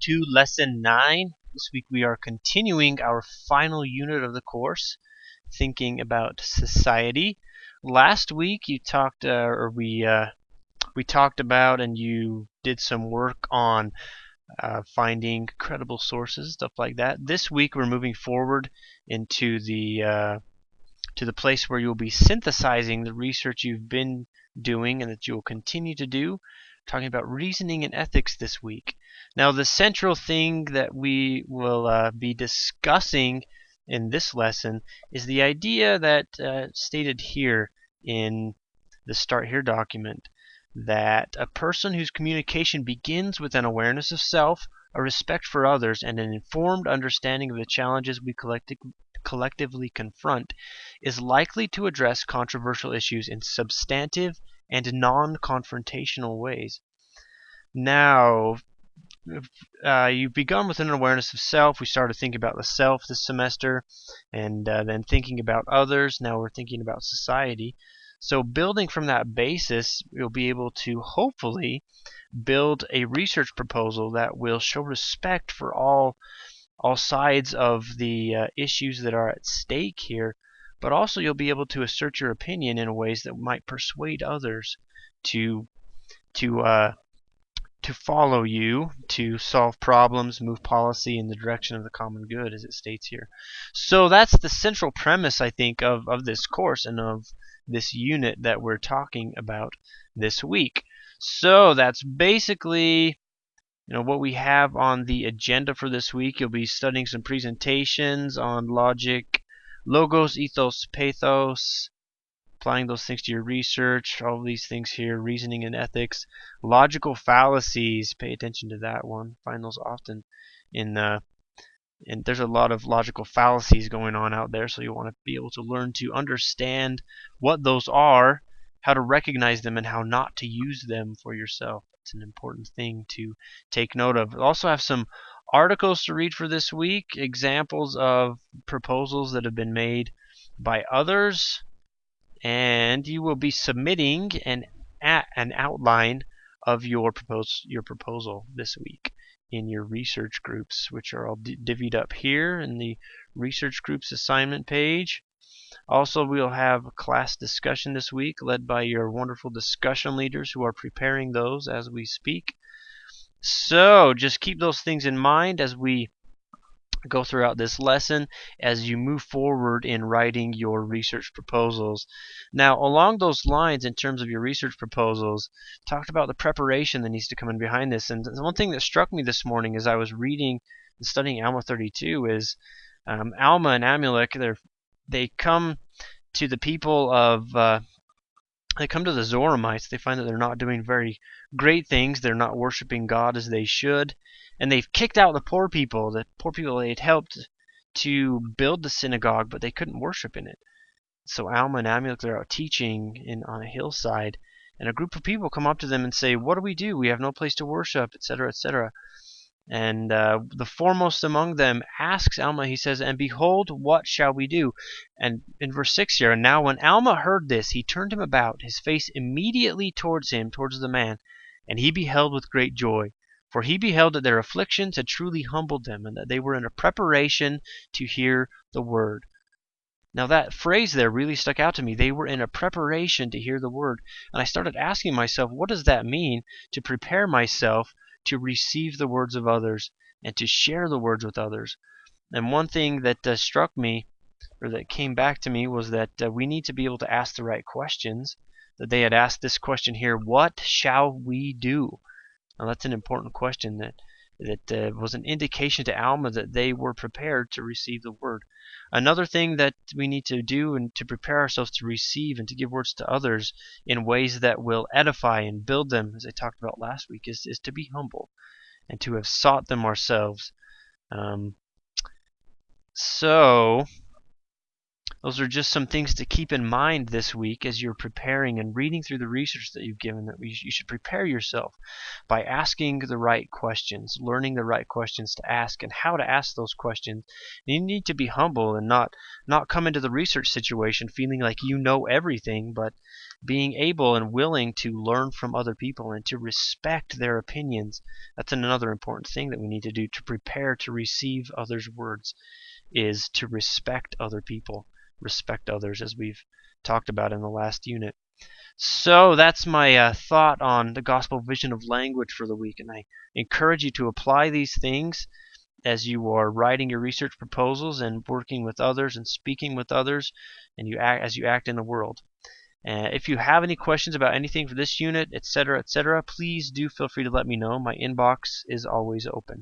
to Lesson 9. This week we are continuing our final unit of the course, thinking about society. Last week you talked, we talked about, and you did some work on finding credible sources, stuff like that. This week we're moving forward into the place where you'll be synthesizing the research you've been doing and that you will continue to do, talking about reasoning and ethics this week. Now, the central thing that we will be discussing in this lesson is the idea that stated here in the Start Here document, that a person whose communication begins with an awareness of self, a respect for others, and an informed understanding of the challenges we collectively confront is likely to address controversial issues in substantive and non-confrontational ways. Now, you've begun with an awareness of self. We started thinking about the self this semester, and then thinking about others. Now we're thinking about society. So building from that basis, you'll be able to hopefully build a research proposal that will show respect for all sides of the issues that are at stake here, but also you'll be able to assert your opinion in ways that might persuade others to to uh, to follow you, to solve problems, move policy in the direction of the common good, as it states here. So that's the central premise, I think, of this course and of this unit that we're talking about this week. So that's basically what we have on the agenda for this week. You'll be studying some presentations on logic, logos, ethos, pathos, applying those things to your research, all of these things here, reasoning and ethics, logical fallacies, pay attention to that one. Find those often and there's a lot of logical fallacies going on out there, so you want to be able to learn to understand what those are, how to recognize them, and how not to use them for yourself. It's an important thing to take note of. We'll also have some articles to read for this week, examples of proposals that have been made by others, and you will be submitting an outline of your proposal this week in your research groups, which are all divvied up here in the research groups assignment page. Also, we'll have a class discussion this week led by your wonderful discussion leaders who are preparing those as we speak. So just keep those things in mind as we go throughout this lesson, as you move forward in writing your research proposals. Now, along those lines, in terms of your research proposals, talked about the preparation that needs to come in behind this. And one thing that struck me this morning as I was reading and studying Alma 32 is Alma and Amulek, they come to the people of they come to the Zoramites. They find that they're not doing very great things. They're not worshiping God as they should. And they've kicked out the poor people they had helped to build the synagogue, but they couldn't worship in it. So Alma and Amulek, they're out teaching on a hillside, and a group of people come up to them and say, "What do we do? We have no place to worship," etc., etc. And the foremost among them asks Alma, he says, "And behold, what shall we do?" And in verse 6 here, "And now when Alma heard this, he turned him about, his face immediately towards the man, and he beheld with great joy. For he beheld that their afflictions had truly humbled them, and that they were in a preparation to hear the word." Now that phrase there really stuck out to me. They were in a preparation to hear the word. And I started asking myself, what does that mean, to prepare myself to receive the words of others and to share the words with others? And one thing that struck me, or that came back to me, was that we need to be able to ask the right questions. That they had asked this question here, "What shall we do?" Now that's an important question that was an indication to Alma that they were prepared to receive the word. Another thing that we need to do and to prepare ourselves to receive and to give words to others in ways that will edify and build them, as I talked about last week, is to be humble and to have sought them ourselves. So Those are just some things to keep in mind this week as you're preparing and reading through the research that you've given, that you should prepare yourself by asking the right questions, learning the right questions to ask and how to ask those questions. And you need to be humble and not come into the research situation feeling like you know everything, but being able and willing to learn from other people and to respect their opinions. That's another important thing that we need to do to prepare to receive others' words, is to respect other people, respect others, as we've talked about in the last unit. So that's my thought on the gospel vision of language for the week, and I encourage you to apply these things as you are writing your research proposals and working with others and speaking with others, and as you act in the world. If you have any questions about anything for this unit, etc., please do feel free to let me know. My inbox is always open.